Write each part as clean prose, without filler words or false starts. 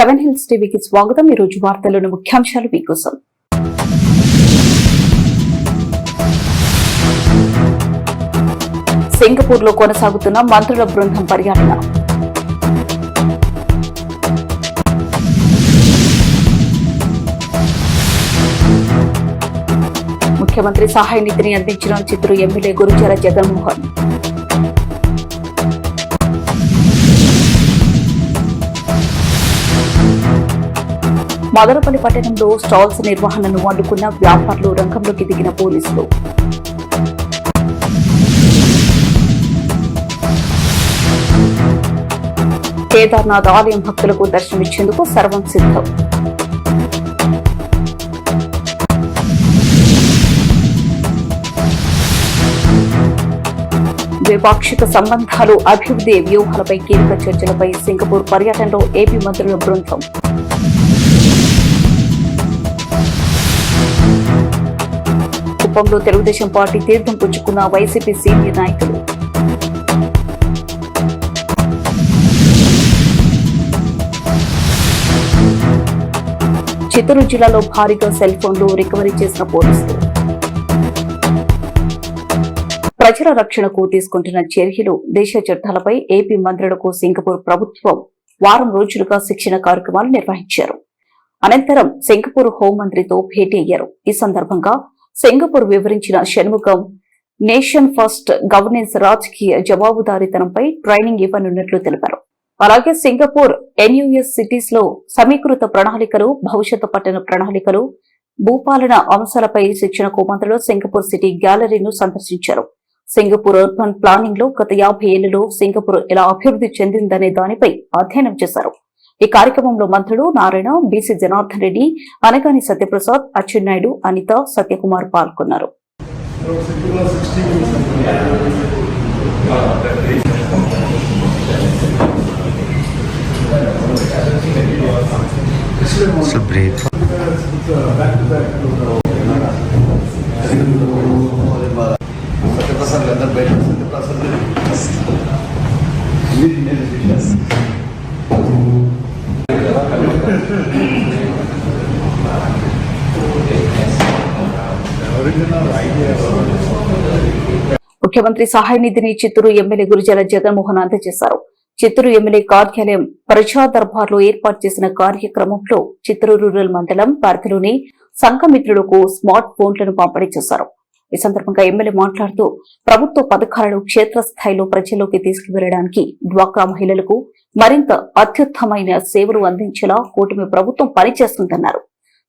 7 hills టీవీకి స్వాగతం. ఈ రోజు వార్తల్లోని ముఖ్యాంశాలు మీకోసం. సింగపూర్ లో కొనసాగుతున్న మంత్రుల బృందం పర్యటన. ముఖ్యమంత్రి సహాయ నిధిని అందించిన చిత్తూరు ఎమ్మెల్యే గురుజాల జగన్మోహన్. మదనపల్లి పట్టణంలో స్టాల్స్ నిర్వహణను అడ్డుకున్న వ్యాపారులు, రంగంలోకి దిగిన పోలీసులు. కేదార్నాథ్ ఆలయం భక్తులకు దర్శనమిచ్చేందుకు సర్వం సిద్ధం. ద్వైపాక్షిక సంబంధాలు, అభివృద్ధి వ్యూహాలపై కీలక చర్చలపై సింగపూర్ పర్యటనలో ఏపీ మంత్రుల బృందం. కుప్పంలో తెలుగుదేశం పార్టీ తీర్థం పుచ్చుకున్న వైసీపీ సీనియర్ నాయకులు. చిత్తూరు జిల్లాలో భారీగా సెల్ ఫోన్లు రికవరీ చేసిన పోలీసులు. ప్రజల రక్షణకు తీసుకుంటున్న చర్యలు, దేశ చట్టాలపై ఏపీ మంత్రులకు సింగపూర్ ప్రభుత్వం వారం రోజులుగా శిక్షణ కార్యక్రమాలు నిర్వహించారు. అనంతరం సింగపూర్ హోంమంత్రితో భేటీ అయ్యారు. ఈ సందర్భంగా సింగపూర్ వివరించిన షణ్ముఖం, నేషన్ ఫస్ట్ గవర్నెన్స్, రాజకీయ జవాబుదారీతనంపై ట్రైనింగ్ ఇవ్వనున్నట్లు తెలిపారు. అలాగే సింగపూర్ ఎన్యూఎస్ సిటీస్ లో సమీకృత ప్రణాళికలు, భవిష్యత్తు పట్టణ ప్రణాళికలు, భూపాలన అంశాలపై శిక్షణకు మంత్రులు సింగపూర్ సిటీ గ్యాలరీను సందర్శించారు. సింగపూర్ అర్బన్ ప్లానింగ్ లో గత 50 ఏళ్లలో సింగపూర్ ఎలా అభివృద్ధి చెందిందనే దానిపై అధ్యయనం చేశారు. ఈ కార్యక్రమంలో మంత్రులు నారాయణ, బీసీ జనార్దన్ రెడ్డి, అనగాని సత్యప్రసాద్, అచ్చెన్నాయుడు, అనిత, సత్యకుమార్ పాల్గొన్నారు. ముఖ్యమంత్రి సహాయ నిధిని చిత్తూరు ఎమ్మెల్యే గురుజాల జగన్మోహన్ అందజేశారు. చిత్తూరు ఎమ్మెల్యే కార్యాలయం ప్రజా దర్బార్లో ఏర్పాటు చేసిన కార్యక్రమంలో చిత్తూరు రూరల్ మండలం పరిధిలోని సంఘమిత్రులకు స్మార్ట్ ఫోన్లను పంపిణీ చేశారు. ఈ సందర్భంగా ఎమ్మెల్యే మాట్లాడుతూ ప్రభుత్వ పథకాలను క్షేత్రస్థాయిలో ప్రజల్లోకి తీసుకువెళ్లడానికి డ్వాక్రా మహిళలకు మరింత అత్యుత్తమైన సేవలు అందించేలా కూటమి ప్రభుత్వం పనిచేస్తుందన్నారు.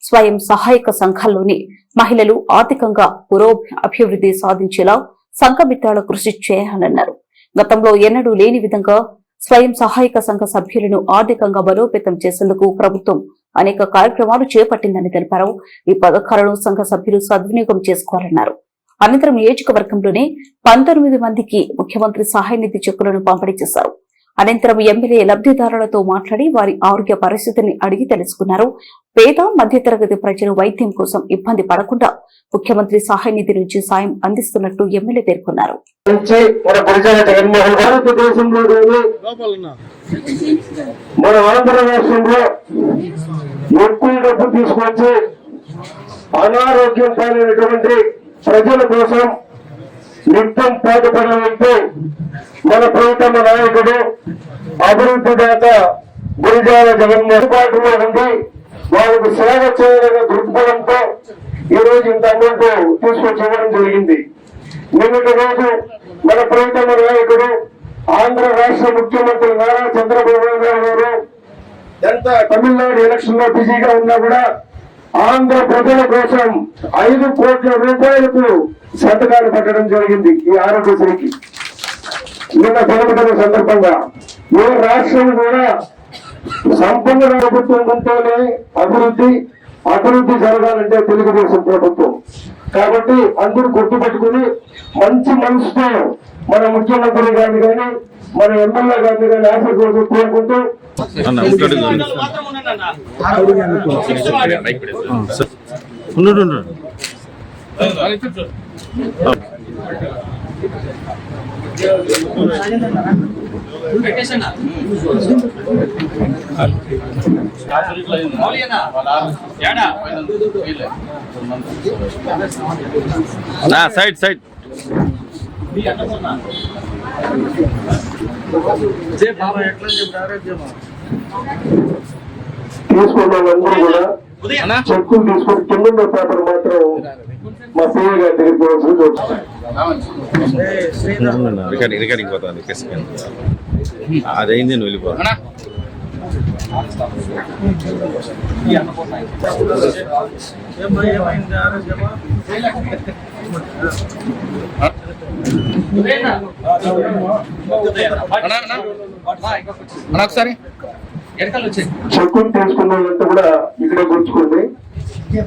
స్వయం సహాయక సంఘాల్లోని మహిళలు ఆర్థికంగా అభివృద్ధి సాధించేలా సంఘమిత్రాల కృషి చేయాలన్నారు. గతంలో ఎన్నడూ లేని విధంగా స్వయం సహాయక సంఘ సభ్యులను ఆర్థికంగా బలోపేతం చేసేందుకు ప్రభుత్వం అనేక కార్యక్రమాలు చేపట్టిందని తెలిపారు. ఈ పథకాలను సంఘ సభ్యులు సద్వినియోగం చేసుకోవాలన్నారు. అనంతరం నియోజకవర్గంలోనే 19 మందికి ముఖ్యమంత్రి సహాయ నిధి చెక్కులను పంపిణీ చేశారు. అనంతరం ఎమ్మెల్యే లబ్దిదారులతో మాట్లాడి వారి ఆరోగ్య పరిస్థితిని అడిగి తెలుసుకున్నారు. పేద, మధ్యతరగతి ప్రజలు వైద్యం కోసం ఇబ్బంది పడకుండా ముఖ్యమంత్రి సహాయ నిధి నుంచి సాయం అందిస్తున్నట్టు ఎమ్మెల్యే పేర్కొన్నారు. మన ఆంధ్ర రాష్ట్రంలో ఎక్కువ డబ్బు తీసుకొచ్చి అనారోగ్యం పాలైనటువంటి ప్రజల కోసం నిత్యం పాటుపడిన వ్యక్తి మన ప్రియతమ నాయకుడు, అభివృద్ధి దాత గురుజాల జగన్మోహన్ పార్టీలో ఉండి వారికి సేవ చేయాలనే దృక్పథంతో ఈ రోజు ఇంత అమౌంట్ తీసుకొచ్చి ఇవ్వడం జరిగింది. నిన్నటి రోజు మన ప్రియతమ నాయకుడు, ఆంధ్ర రాష్ట్ర ముఖ్యమంత్రి నారా చంద్రబాబు నాయుడు గారు ఎంత తమిళనాడు ఎలక్షన్ లో బిజీగా ఉన్నా కూడా ఆంధ్ర ప్రజల కోసం 5 కోట్ల రూపాయలకు సంతకాలు పెట్టడం జరిగింది. ఈ ఆరోగ్యశ్రీకి నిన్న జరుగుతున్న సందర్భంగా ఏ రాష్ట్రం కూడా సంపన్న ప్రభుత్వం ఉంటేనే అభివృద్ధి జరగాలంటే తెలుగుదేశం ప్రభుత్వం. కాబట్టి అందరూ గుర్తుపెట్టుకుని మంచి మనసుతో మన ముఖ్యమంత్రి గారిని కానీ మన ఎమ్మెల్యే గారిని కానీ ఆశీర్వాదం కోరుకుంటూ సైడ్ సైడ్ తీసుకున్న వాళ్ళందరూ కూడా చెక్కులు తీసుకొని కింద పేపర్ మాత్రం మా సీఏ గారి దగ్గరికి పోవాల్సింది చూస్తున్నాయి. రికార్డింగ్ పోతాను అదైంది నువ్వు వెళ్ళిపోతా ఒకసారి చెక్కులు తీసుకున్న వాళ్ళంతా కూడా ఇక్కడే కూర్చుకోండి.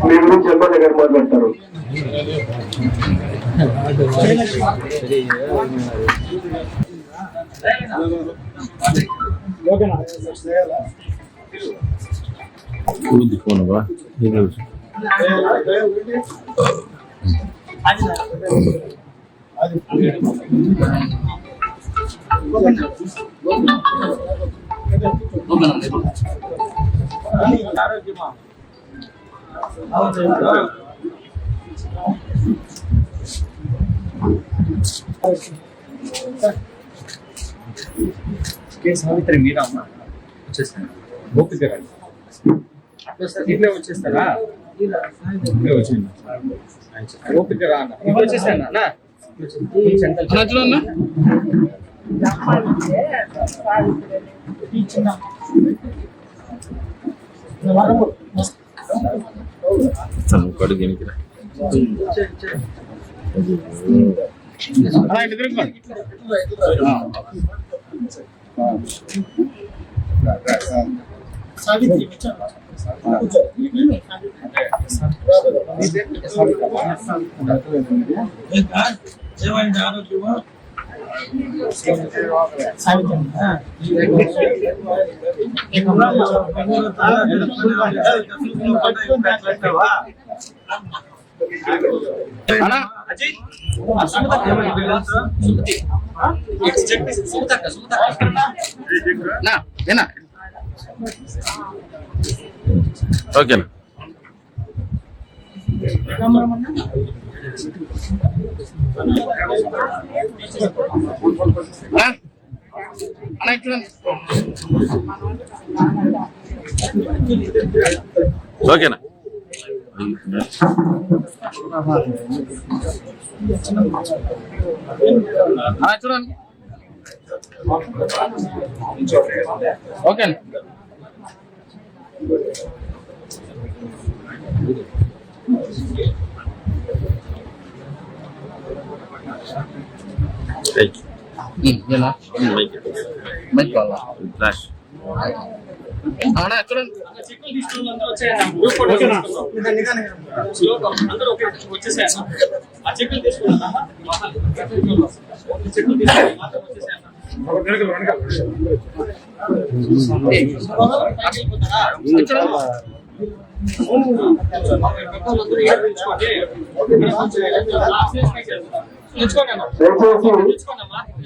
మీ గురించి ఎమ్మెల్యే గారు మాట్లాడతారు. ఫోన్ బా సావిత్రి మీరా అమ్మా వచ్చేస్తాను ఓపిక ఇట్లే వచ్చేస్తారా వచ్చింది ఓపిక రా అన్న వచ్చేసాను అన్న కడుగు దీనికి ఓకేనా ఓకేనా చూడండి ఓకే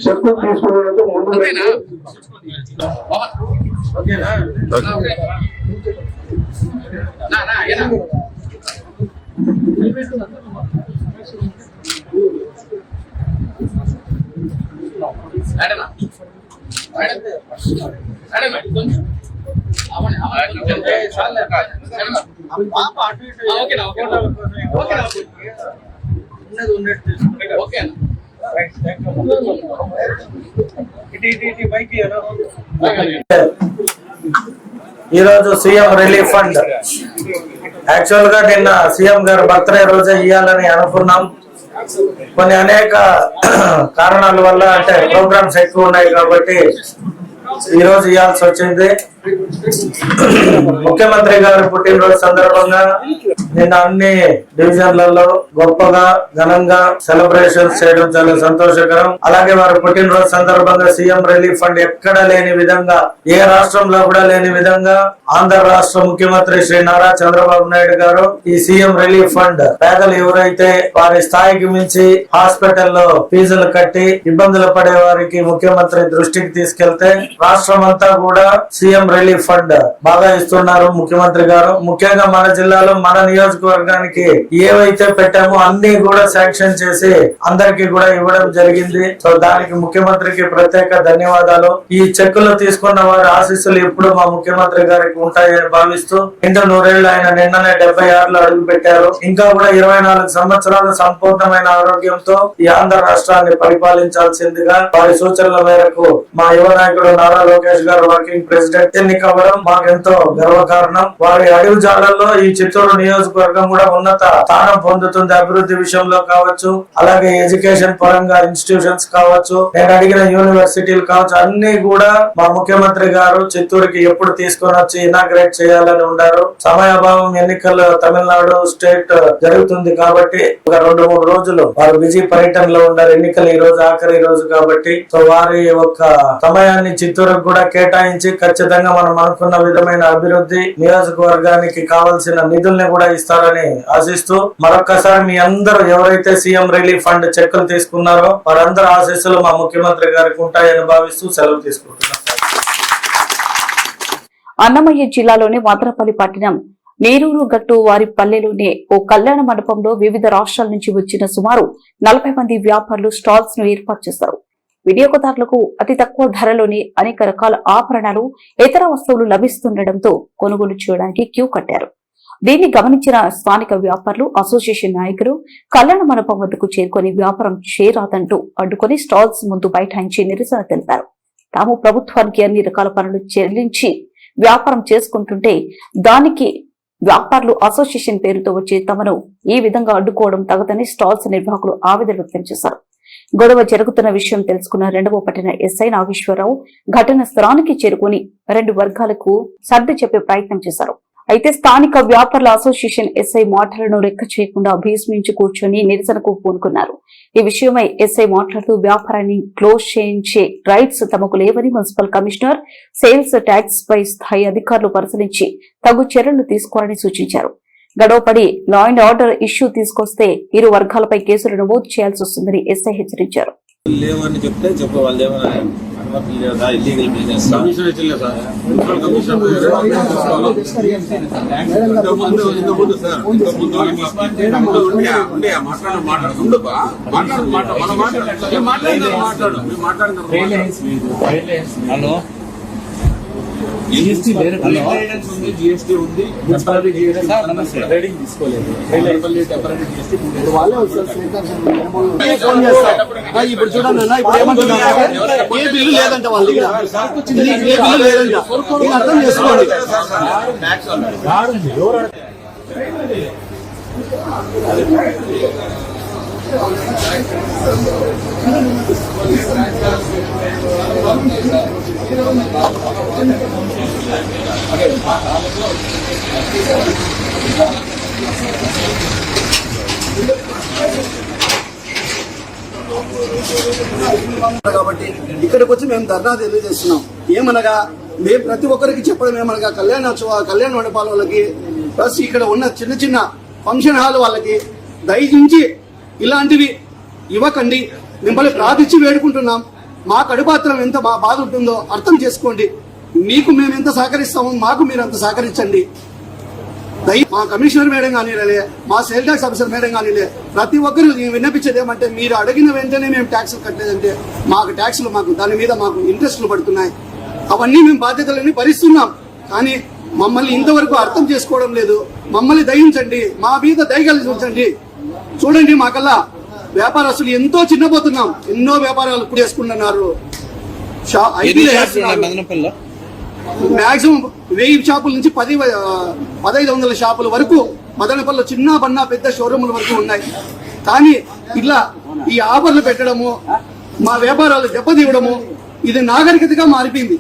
చెక్కులు తీసుకునేందుకు ముందు ఈరోజు సీఎం రిలీఫ్ ఫండ్ యాక్చువల్ గా నిన్న సీఎం గారు బర్త్డే రోజే ఇవ్వాలని అనుకున్నాం. కొన్ని అనేక కారణాల వల్ల అంటే ప్రోగ్రామ్స్ ఎక్కువ ఉన్నాయి కాబట్టి ఈ రోజు ఇవ్వాల్సి వచ్చింది. ముఖ్యమంత్రి గారి పుట్టినరోజు సందర్భంగా నిన్న అన్ని డివిజన్లలో గొప్పగా ఘనంగా సెలబ్రేషన్స్ చేయడం చాలా సంతోషకరం. అలాగే వారి పుట్టినరోజు సందర్భంగా సీఎం రిలీఫ్ ఫండ్ ఎక్కడ లేని విధంగా, ఏ రాష్ట్రంలో కూడా లేని విధంగా ఆంధ్ర రాష్ట్ర ముఖ్యమంత్రి శ్రీ నారా చంద్రబాబు నాయుడు గారు ఈ సీఎం రిలీఫ్ ఫండ్ పేదలు ఎవరైతే వారి స్థాయికి మించి హాస్పిటల్లో ఫీజులు కట్టి ఇబ్బందులు పడే వారికి ముఖ్యమంత్రి దృష్టికి తీసుకెళ్తే రాష్ట్రం అంతా కూడా సీఎం రిలీఫ్ ఫండ్ బాగా ఇస్తున్నారు ముఖ్యమంత్రి గారు. ముఖ్యంగా మన జిల్లాలో మన నియోజకవర్గానికి ఏవైతే పెట్టామో అన్ని కూడా శాంక్షన్ చేసి అందరికి కూడా ఇవ్వడం జరిగింది. సో దానికి ముఖ్యమంత్రికి ప్రత్యేక ధన్యవాదాలు. ఈ చెక్కులు తీసుకున్న వారి ఆశీస్సులు ఎప్పుడు మా ముఖ్యమంత్రి గారికి ఉంటాయని భావిస్తూ ఇంత నూరేళ్లు ఆయన నిన్ననే 76లో అడుగు పెట్టారు. ఇంకా కూడా 24 సంవత్సరాలు సంపూర్ణమైన ఆరోగ్యంతో ఈ ఆంధ్ర రాష్ట్రాన్ని పరిపాలించాల్సిందిగా వారి సూచనల మేరకు మా యువ నాయకుడు నారా లోకేష్ గారు వర్కింగ్ ప్రెసిడెంట్ ఎన్నికవ్వడం మాకెంతో గర్వకారణం. వారి అడుగు జాడల్లో ఈ చిత్తూరు నియోజకవర్గం కూడా ఉన్నత స్థానం పొందుతుంది. అభివృద్ధి విషయంలో కావచ్చు, అలాగే ఎడ్యుకేషన్ పరంగా ఇన్స్టిట్యూషన్స్ కావచ్చు, నేను అడిగిన యూనివర్సిటీలు కావచ్చు, అన్ని కూడా మా ముఖ్యమంత్రి గారు చిత్తూరుకి ఎప్పుడు తీసుకొని వచ్చి ఇనాగ్రేట్ చేయాలని ఉన్నారు. సమయాభావం, ఎన్నికలు తమిళనాడు స్టేట్ జరుగుతుంది కాబట్టి ఒక 2-3 రోజులు వారు బిజీ పర్యటనలో ఉన్నారు. ఎన్నికలు ఈ రోజు ఆఖరి రోజు కాబట్టి సో వారి ఒక సమయాన్ని చిత్తూరుకు కూడా కేటాయించి ఖచ్చితంగా మనం అనుకున్న విధమైన అభివృద్ధి, నియోజకవర్గానికి కావాల్సిన నిధుల్ని కూడా ఇస్తారని ఆశిస్తూ మరొక్కసారి మీ అందరూ ఎవరైతే సీఎం రిలీఫ్ ఫండ్ చెక్కులు తీసుకున్నారో వారందరూ ఆశీస్సులు మా ముఖ్యమంత్రి గారికి ఉంటాయని భావిస్తూ సెలవు తీసుకుంటున్నాం. అన్నమయ్య జిల్లాలోని మదనపల్లి పట్టణం నీరూరు గట్టు వారి పల్లెలోని ఓ కళ్యాణ మండపంలో వివిధ రాష్ట్రాల నుంచి వచ్చిన సుమారు 40 మంది వ్యాపారులు స్టాల్స్ ను ఏర్పాటు చేశారు. వినియోగదారులకు అతి తక్కువ ధరలోని అనేక రకాల ఆభరణాలు, ఇతర వస్తువులు లభిస్తుండటంతో కొనుగోలు చేయడానికి క్యూ కట్టారు. దీన్ని గమనించిన స్థానిక వ్యాపారులు అసోసియేషన్ నాయకులు కళ్యాణ మండపం వద్దకు చేరుకుని వ్యాపారం చేయరాదంటూ అడ్డుకుని స్టాల్స్ ముందు బైఠాయించి నిరసన తెలిపారు. తాము ప్రభుత్వానికి అన్ని రకాల పనులు చెల్లించి వ్యాపారం చేసుకుంటుంటే దానికి వ్యాపారులు అసోసియేషన్ పేరుతో వచ్చి తమను ఈ విధంగా అడ్డుకోవడం తగదని స్టాల్స్ నిర్వాహకులు ఆవేదన వ్యక్తం చేశారు. గొడవ జరుగుతున్న విషయం తెలుసుకున్న 2వ పట్టణ ఎస్ఐ నాగేశ్వరరావు ఘటన స్థలానికి చేరుకుని 2 వర్గాలకు సర్ది చెప్పే ప్రయత్నం చేశారు. అయితే స్థానిక వ్యాపారుల అసోసియేషన్ ఎస్ఐ మాటలను లెక్క చేయకుండా భీష్మించి కూర్చొని నిరసనకు పూనుకున్నారు. ఈ విషయమై ఎస్ఐ మాట్లాడుతూ వ్యాపారాన్ని క్లోజ్ చేయించే రైట్స్ తమకు లేవని మున్సిపల్ కమిషనర్, సేల్స్ ట్యాక్స్ పై స్థాయి అధికారులు పరిశీలించి తగు చర్యలు తీసుకోవాలని సూచించారు. గడవపడి లా అండ్ ఆర్డర్ ఇష్యూ తీసుకొస్తే ఇరు వర్గాలపై కేసులు నమోదు చేయాల్సి వస్తుందని ఎస్ఐ హెచ్చరించారు. లేవని చెప్తే చెప్పవాలి ఏమైనా అనుమతి లేదా ఇల్లీగల్ బిజినెస్ హలో జిఎస్టీ ఉంది రేటింగ్ తీసుకోలేదు. ఇప్పుడు చూడండి అన్న, ఇప్పుడు ఏమంటున్నారు, ఏ బిల్లు లేదంట వాళ్ళ దగ్గర, ఏ బిల్లు లేదంట, అర్థం చేసుకోండి. కాబట్టి ఇక్కడికి వచ్చి మేము ధర్నా తెలియజేస్తున్నాం. ఏమనగా మేము ప్రతి ఒక్కరికి చెప్పడం ఏమనగా కళ్యాణ మండపాల వాళ్ళకి ప్లస్ ఇక్కడ ఉన్న చిన్న చిన్న ఫంక్షన్ హాల్ వాళ్ళకి దయచేసి ఇలాంటివి ఇవ్వకండి. మిమ్మల్ని ప్రార్థించి వేడుకుంటున్నాం. మా కడుపాత్రం ఎంత బాధ ఉంటుందో అర్థం చేసుకోండి. మీకు మేము ఎంత సహకరిస్తామో మాకు మీరు అంత సహకరించండి. మా కమిషనర్ మేడం కానీ మా సేల్ ట్యాక్స్ ఆఫీసర్ మేడం కానీ ప్రతి ఒక్కరు విన్నపించేది ఏమంటే, మీరు అడిగిన వెంటనే మేము ట్యాక్సులు కట్టలేదంటే మాకు ట్యాక్సులు దాని మీద మాకు ఇంట్రెస్ట్లు పడుతున్నాయి. అవన్నీ మేము బాధ్యతలన్నీ భరిస్తున్నాం. కానీ మమ్మల్ని ఇంతవరకు అర్థం చేసుకోవడం లేదు. మమ్మల్ని దయించండి, మా మీద దయగలిసి ఉంచండి. చూడండి, మాకల్లా వ్యాపారస్తులు ఎంతో చిన్నపోతున్నాం. ఎన్నో వ్యాపారాలు చేసుకుంటున్నారు. మాక్సిమం 1000 షాపుల నుంచి 1500 షాపుల వరకు మదనపల్లిలో చిన్న బన్నా పెద్ద షోరూముల వరకు ఉన్నాయి. కానీ ఇలా ఈ ఆఫర్లు పెట్టడము, మా వ్యాపారాలు దెబ్బతీయడము, ఇది నాగరికతగా మారిపోయింది.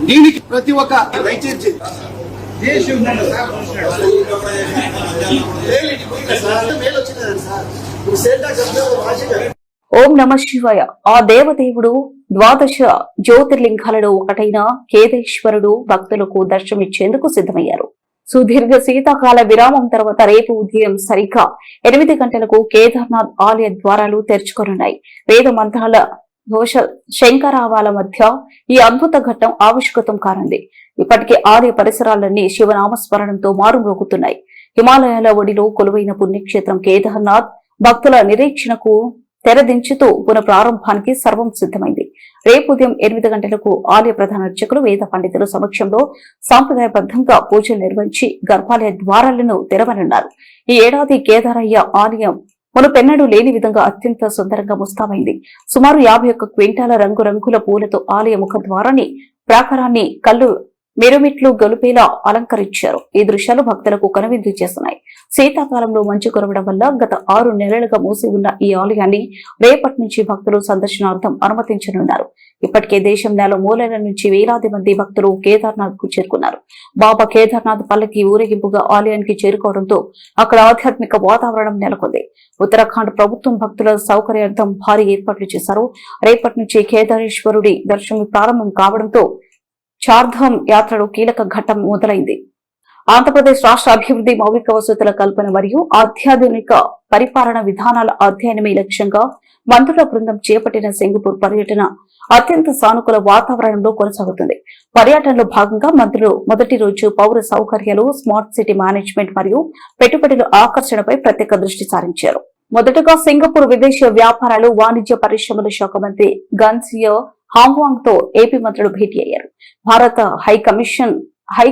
దీనికి ప్రతి ఒక్క దయచేసి ఓం నమ శివాయ. ఆ దేవదేవుడు ద్వాదశ జ్యోతిర్లింగాలలో ఒకటైన కేదారేశ్వరుడు భక్తులకు దర్శనమిచ్చేందుకు సిద్ధమయ్యారు. సుదీర్ఘ శీతాకాల విరామం తర్వాత రేపు ఉదయం సరిగ్గా 8 గంటలకు కేదార్నాథ్ ఆలయ ద్వారాలు తెరుచుకోనున్నాయి. వేద మంత్రాల ఘోష శంకరావాల మధ్య ఈ అద్భుత ఘట్టం ఆవిష్కృతం కానుంది. ఇప్పటికే ఆలయ పరిసరాలన్నీ శివనామస్మరణంతో మారుమ్రోగుతున్నాయి. హిమాలయాల ఒడిలో కొలువైన పుణ్యక్షేత్రం కేదార్నాథ్ భక్తుల నిరీక్షణకు తెరదించుతూ పునఃప్రారంభానికి సర్వం సిద్ధమైంది. రేపు ఉదయం 8 గంటలకు ఆలయ ప్రధాన అర్చకులు వేద పండితుల సమక్షంలో సాంప్రదాయబద్దంగా పూజలు నిర్వహించి గర్భాలయ ద్వారాలను తెరవనున్నారు. ఈ ఏడాది కేదారయ్య ఆలయం మునుపెన్నడూ లేని విధంగా అత్యంత సుందరంగా ముస్తాబైంది. సుమారు 51 క్వింటాల రంగురంగుల పూలతో ఆలయ ముఖ ద్వారాన్ని ప్రాకారాన్ని కళ్ళు మెరుమిట్లు గొలుపేలా అలంకరించారు. ఈ దృశ్యాలు భక్తులకు కనువిందు చేస్తున్నాయి. శీతాకాలంలో మంచు కురవడం వల్ల గత 6 నెలలుగా మూసి ఉన్న ఈ ఆలయాన్ని రేపటి నుంచి భక్తులు సందర్శనార్థం అనుమతించనున్నారు. ఇప్పటికే దేశం మూలల నుంచి వేలాది మంది భక్తులు కేదార్నాథ్ కు చేరుకున్నారు. బాబా కేదార్నాథ్ పల్లకి ఊరేగింపుగా ఆలయానికి చేరుకోవడంతో అక్కడ ఆధ్యాత్మిక వాతావరణం నెలకొంది. ఉత్తరాఖండ్ ప్రభుత్వం భక్తుల సౌకర్యార్థం భారీ ఏర్పాట్లు చేశారు. రేపటి నుంచి కేదారేశ్వరుడి దర్శనం ప్రారంభం కావడంతో చార్ధామ్ యాత్రలో కీలక ఘట్టం మొదలైంది. ఆంధ్రప్రదేశ్ రాష్ట్ర అభివృద్ధి, మౌలిక వసతుల కల్పన మరియు అత్యాధునిక పరిపాలన విధానాల అధ్యయనమే లక్ష్యంగా మంత్రుల బృందం చేపట్టిన సింగపూర్ పర్యటన అత్యంత సానుకూల వాతావరణంలో కొనసాగుతుంది. పర్యటనలో భాగంగా మంత్రులు మొదటి రోజు పౌర సౌకర్యాలు, స్మార్ట్ సిటీ మేనేజ్మెంట్ మరియు పెట్టుబడుల ఆకర్షణపై ప్రత్యేక దృష్టి సారించారు. మొదటగా సింగపూర్ విదేశీ వ్యాపారాలు, వాణిజ్య పరిశ్రమల శాఖ మంత్రి గన్సియో హాంగ్వాంగ్ తో ఏపీ మంత్రులు భేటీ అయ్యారు. భారత హై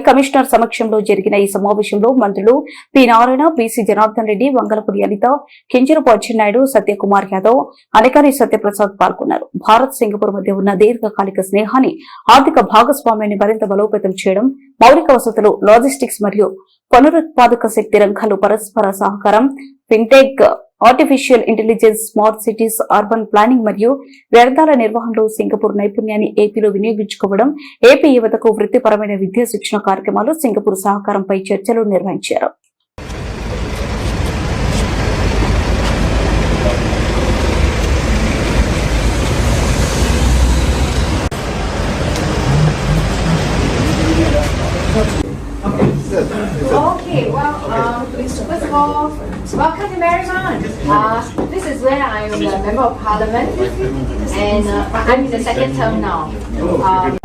కమిషనర్ సమక్షంలో జరిగిన ఈ సమావేశంలో మంత్రులు పి నారాయణ, బీసీ జనార్దన్ రెడ్డి, వంగలపూడి అనిత, కింజరపు అచ్చెన్నాయుడు, సత్యకుమార్ యాదవ్, అనికారి సత్యప్రసాద్ పాల్గొన్నారు. భారత్ సింగపూర్ మధ్య ఉన్న దీర్ఘకాలిక స్నేహాన్ని, ఆర్థిక భాగస్వామ్యాన్ని మరింత బలోపేతం చేయడం, మౌలిక వసతులు, లాజిస్టిక్స్ మరియు పునరుత్పాదక శక్తి రంగాల్లో పరస్పర సహకారం, fintech, artificial intelligence, smart cities, urban planning మరియు వ్యర్థాల నిర్వహణలో సింగపూర్ నైపుణ్యాన్ని ఏపీలో వినియోగించుకోవడం, ఏపీ యువతకు వృత్తిపరమైన విద్యా శిక్షణ కార్యక్రమాలు, సింగపూర్ సహకారంపై చర్చలు నిర్వహించారు. Okay, well, first of all, welcome to Marymount. This is where I am a member of parliament, and I'm in the second term now.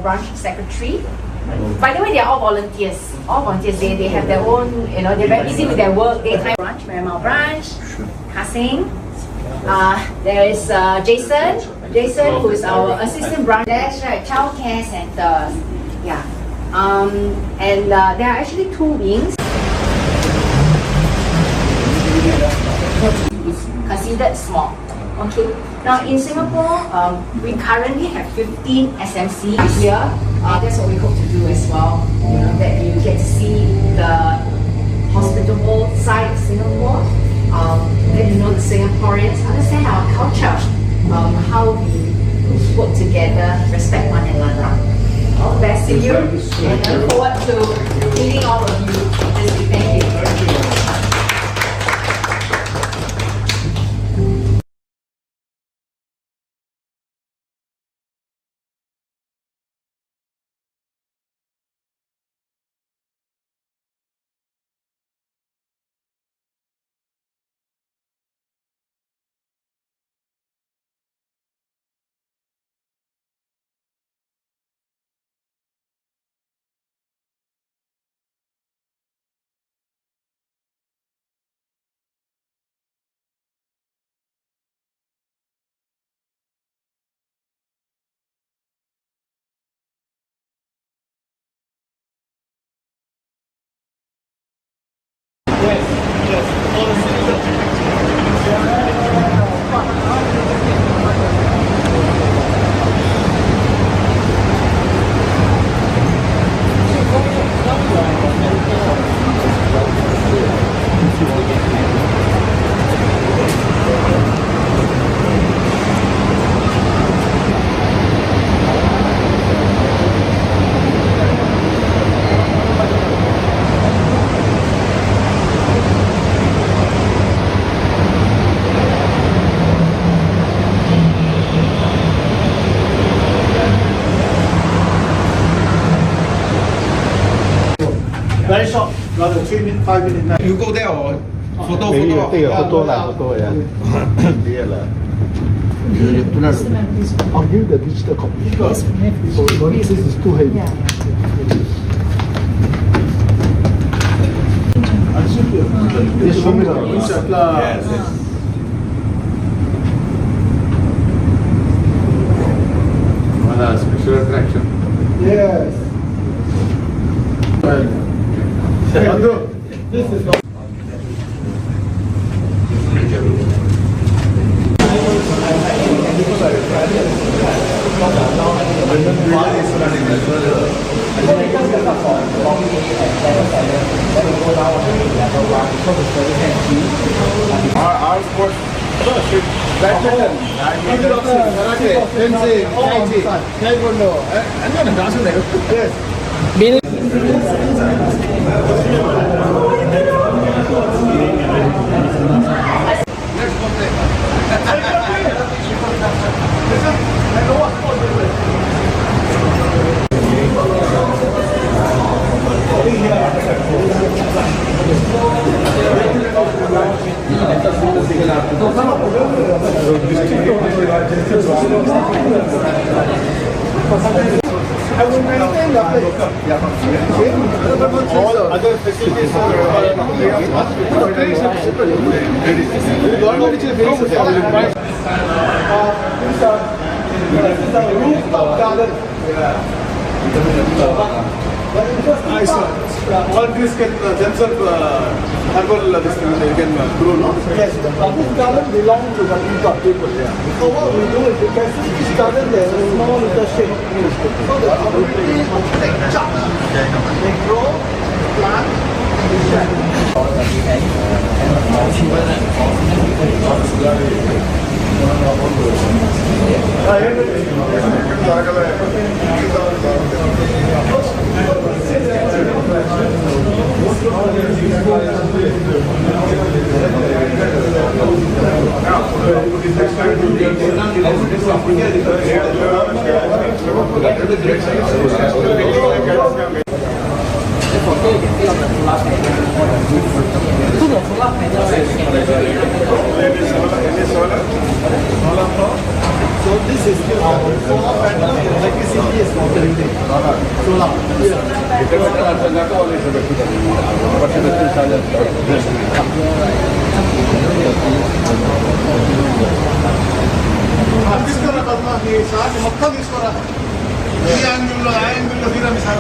Branch secretary. By the way, they are all volunteers. All volunteers. They have their own, they're very busy with their work. Daytime branch, Marymount branch, Hasing. There is Jason, who is our assistant branch. That's right, childcare centers. Yeah. And there are actually 2 wings. Considered small. Okay. Now in Singapore, we currently have 15 SMC here. That's what we hope to do as well. That you get to see the hospitable side of Singapore. Let you know the Singaporeans understand our culture, how we work together, respect one another. All the best to you, and I look forward to meeting all of you this week. Thank you. Very short, rather 3 minutes, 5 minutes. You go there or photo. I'll give the digital copy. So this is too heavy. Yes, show me the special attraction. Yes. This is Our sports. Badminton, fencing, taekwondo. And dance there. Yes. I will maintain the place. All other facilities are rooftop garden. Nice. All trees can themselves herbal this thing they can grow, no? Yes. This garden belongs to the people. So what we do is we can see this garden there is a small little shade. So the community take charge. They grow, plant, So this is our solar panel electricity is not building. Solar. తీసుకురా పద్మ ఈ sir మొత్తం తీసుకురా ఈ యాంగిల్లో ఆ యాంగిల్లో తీరా మీ sir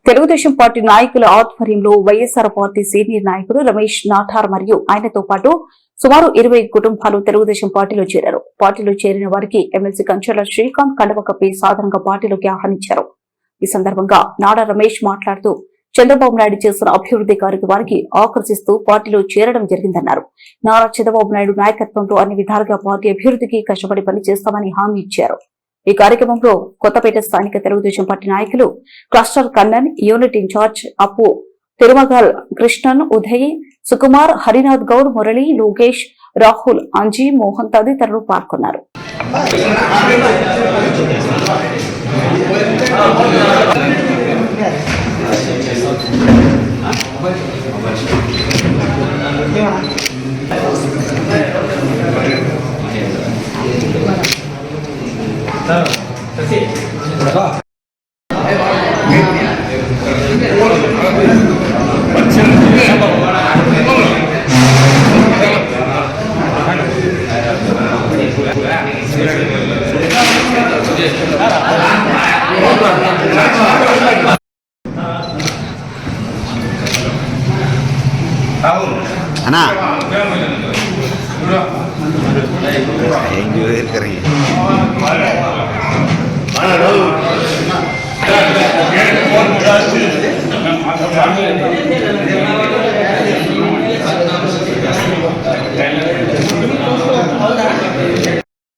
Telugu Desam party నాయకుల ఆధ్వర్యంలో వైఎస్ఆర్ పార్టీ సీనియర్ నాయకుడు రమేష్ నాఠార్ మరియు ఆయనతో పాటు సుమారు 20 కుటుంబాలు తెలుగుదేశం పార్టీలో చేరారు. పార్టీలో చేరిన వారికి ఎమ్మెల్సీ కంచెల శ్రీకాంత్ కండువ కప్పి సాధారణంగా పార్టీలోకి ఆహ్వానించారు. ఈ సందర్భంగా నాడా రమేష్ మాట్లాడుతూ చంద్రబాబు నాయుడు చేసిన అభివృద్ధి కార్యక్రమానికి ఆకర్షిస్తూ పార్టీలో చేరడం జరిగిందన్నారు. నారా చంద్రబాబు నాయుడు నాయకత్వంలో అన్ని విధాలుగా పార్టీ అభివృద్ధికి కష్టపడి పనిచేస్తామని హామీ ఇచ్చారు. ఈ కార్యక్రమంలో కొత్తపేట స్థానిక తెలుగుదేశం పార్టీ నాయకులు క్లస్టర్ కన్నన్, యూనిట్ ఇన్ఛార్జ్ అప్పు తిరుమగల్, కృష్ణన్, ఉదయ్, సుకుమార్, హరినాథ్ గౌడ్, మురళి, లోకేష్, రాహుల్, అంజీ, మోహన్ తదితరులు పాల్గొన్నారు. అన్నా ఏం చూడరు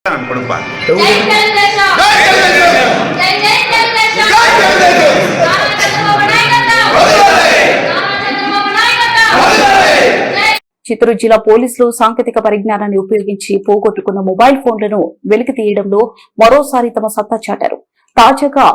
అనుకోండి చిత్తూరు జిల్లా పోలీసులు సాంకేతిక పరిజ్ఞానాన్ని ఉపయోగించి పోగొట్టుకున్న మొబైల్ ఫోన్లను వెలికి తీయడంలో మరోసారి తమ సత్తా చాటారు. తాజాగా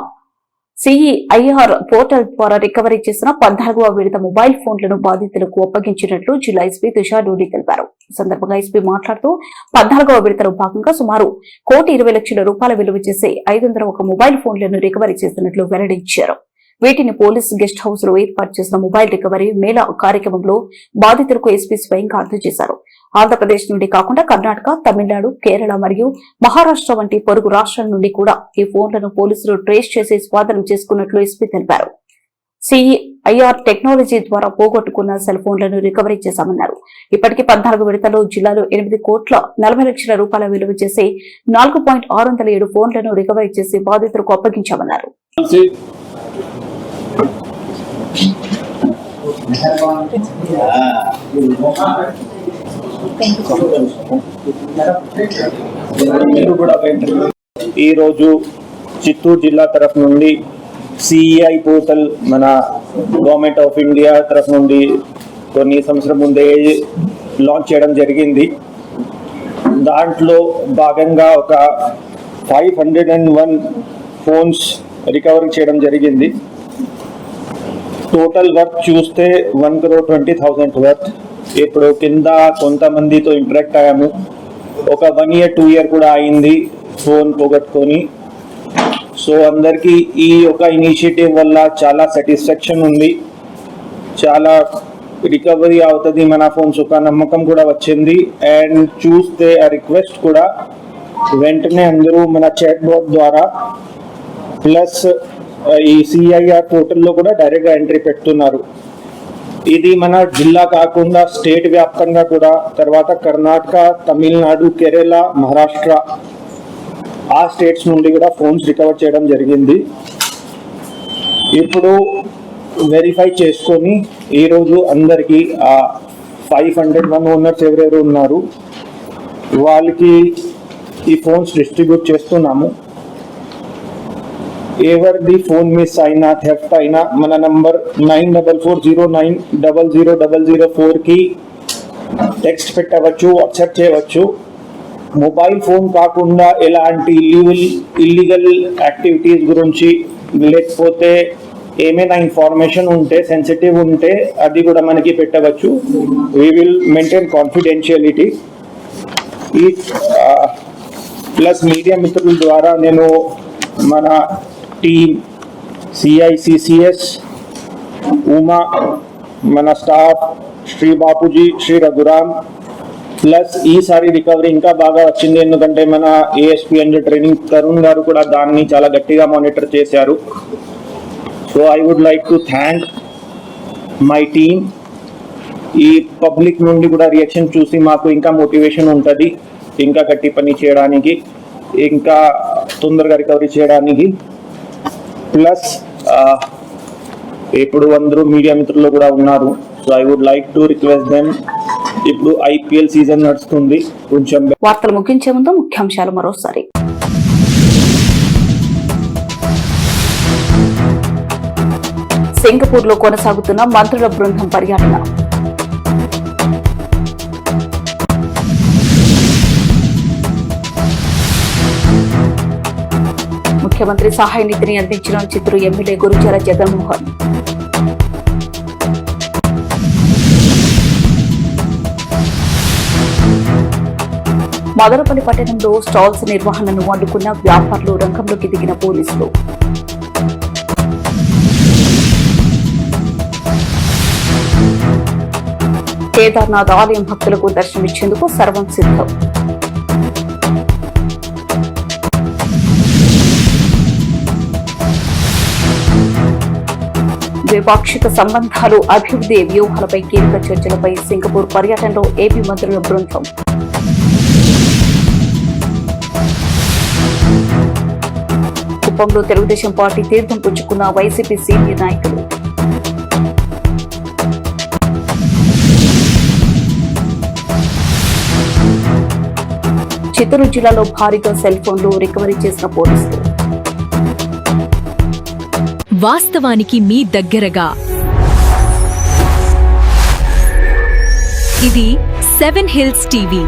సిఈఐఆర్ పోర్టల్ ద్వారా రికవరీ చేసిన 14వ విడత మొబైల్ ఫోన్లను బాధితులకు అప్పగించినట్లు జిల్లా ఎస్పీ తుషార్ డూడి తెలిపారు. ఈ సందర్భంగా ఎస్పీ మాట్లాడుతూ 14వ విడతలో భాగంగా సుమారు ₹1,20,00,000 విలువ చేసే 501 మొబైల్ ఫోన్లను రికవరీ చేసినట్లు వెల్లడించారు. వీటిని పోలీస్ గెస్ట్ హౌస్ లో ఏర్పాటు చేసిన మొబైల్ రికవరీ మేళా కార్యక్రమంలో బాధితులకు ఎస్పీ స్వయంగా అందజేశారు. ఆంధ్రప్రదేశ్ నుండి కాకుండా కర్ణాటక, తమిళనాడు, కేరళ మరియు మహారాష్ట్ర వంటి పొరుగు రాష్ట్రాల నుండి కూడా ఈ ఫోన్లను పోలీసులు ట్రేస్ చేసి స్వాధీనం చేసుకున్నట్లు ఎస్పీ తెలిపారు. సిఈఐఆర్ టెక్నాలజీ ద్వారా పోగొట్టుకున్న సెల్ ఫోన్లను రికవరీ చేశామన్నారు. ఇప్పటికీ 14 విడతల్లో జిల్లాలో ₹8,40,00,000 విలువ చేసే 4.607 ఫోన్లను రికవరీ చేసి బాధితులకు అప్పగించామన్నారు. ఈ రోజు చిత్తూరు జిల్లా తరఫు నుండి సిఈఐ పోర్టల్ మన గవర్నమెంట్ ఆఫ్ ఇండియా తరఫు నుండి కొన్ని సంవత్సరం ముందే లాంచ్ చేయడం జరిగింది. దాంట్లో భాగంగా ఒక 501 ఫోన్స్ రికవరీ చేయడం జరిగింది. టోటల్ వర్క్ చూస్తే 1,20,00,000 వర్త్. ఇప్పుడు కింద కొంతమందితో ఇంటరాక్ట్ అయ్యాము. ఒక 1 year 2 year కూడా అయింది ఫోన్ పోగొట్టుకొని. సో అందరికీ ఈ ఒక ఇనిషియేటివ్ వల్ల చాలా సాటిస్ఫాక్షన్ ఉంది. చాలా రికవరీ అవుతుంది మన ఫోన్స్, ఒక నమ్మకం కూడా వచ్చింది. అండ్ చూస్తే ఆ రిక్వెస్ట్ కూడా వెంటనే అందరూ మన చాట్ బాట్ ద్వారా ప్లస్ ఈ సిఐఆర్ పోర్టల్లో కూడా డైరెక్ట్ గా ఎంట్రీ పెడుతున్నారు. ఇది మన జిల్లా కాకుండా స్టేట్ వ్యాప్తంగా కూడా, తర్వాత కర్ణాటక, తమిళనాడు, కేరళ, మహారాష్ట్ర ఆ స్టేట్స్ నుండి కూడా ఫోన్స్ రికవర్ చేయడం జరిగింది. ఇప్పుడు వెరిఫై చేసుకొని ఈరోజు అందరికీ ఆ 501 ఓనర్స్ ఎవరెవరు ఉన్నారు వాళ్ళకి ఈ ఫోన్స్ డిస్ట్రిబ్యూట్ చేస్తున్నాము. ఎవరిది ఫోన్ మిస్ అయినా, థెఫ్ట్ అయినా మన నంబర్ 9440900004 కి టెక్స్ట్ పెట్టవచ్చు, వాట్సాప్ చేయవచ్చు. మొబైల్ ఫోన్ కాకుండా ఎలాంటి ఇల్లీగల్ యాక్టివిటీస్ గురించి లేకపోతే ఏమైనా ఇన్ఫర్మేషన్ ఉంటే, సెన్సిటివ్ ఉంటే అది కూడా మనకి పెట్టవచ్చు. We will maintain confidentiality. ఈ ప్లస్ మీడియా మిత్రుల ద్వారా నేను మన టీమ్ సిఐసిసిఎస్, ఉమా, మన స్టాఫ్, శ్రీ బాపూజీ, శ్రీ రఘురామ్, ప్లస్ ఈసారి రికవరీ ఇంకా బాగా వచ్చింది ఎందుకంటే మన ఏఎస్పీ అండ్ ట్రైనింగ్ తరుణ్ గారు కూడా దాన్ని చాలా గట్టిగా మానిటర్ చేశారు. So I would like to thank my team. ఈ పబ్లిక్ నుండి కూడా రియాక్షన్ చూసి మాకు ఇంకా మోటివేషన్ ఉంటుంది, ఇంకా గట్టి పని చేయడానికి, ఇంకా తొందరగా రికవరీ చేయడానికి. ప్లస్ ఇప్పుడు అందరూ మీడియా మిత్రులు కూడా ఉన్నారు. So I would like to request them. ఇప్పుడు ఐపీఎల్ సీజన్ నడుస్తుంది. కొంచెం వార్తలు ముగించే ముందు ముఖ్యాంశాలు మరోసారి. సింగపూర్ లో కొనసాగుతున్న మంత్రుల బృందం పర్యటన. ముఖ్యమంత్రి సహాయ నిధిని అందించిన చిత్తూరు ఎమ్మెల్యే గురుజాల జగన్మోహన్. మదనపల్లి పట్టణంలో స్టాల్స్ నిర్వహణను అడ్డుకున్న వ్యాపారులు, రంగంలోకి దిగిన పోలీసులు. కేదార్నాథ్ ఆలయం భక్తులకు దర్శనమిచ్చేందుకు సర్వం సిద్ధం. ద్వైపాక్షిక సంబంధాలు, అభివృద్ధి వ్యూహాలపై కీలక చర్చలపై సింగపూర్ పర్యటనలో ఏపీ మంత్రుల బృందం. కుప్పంలో తెలుగుదేశం పార్టీ తీర్థం పుచ్చుకున్న వైసీపీ సీనియర్ నాయకులు. చిత్తూరు జిల్లాలో భారీగా సెల్ ఫోన్లు రికవరీ చేసిన పోలీసులు. వాస్తవానికి మీ దగ్గరగా ఇది 7 హిల్స్ టీవీ.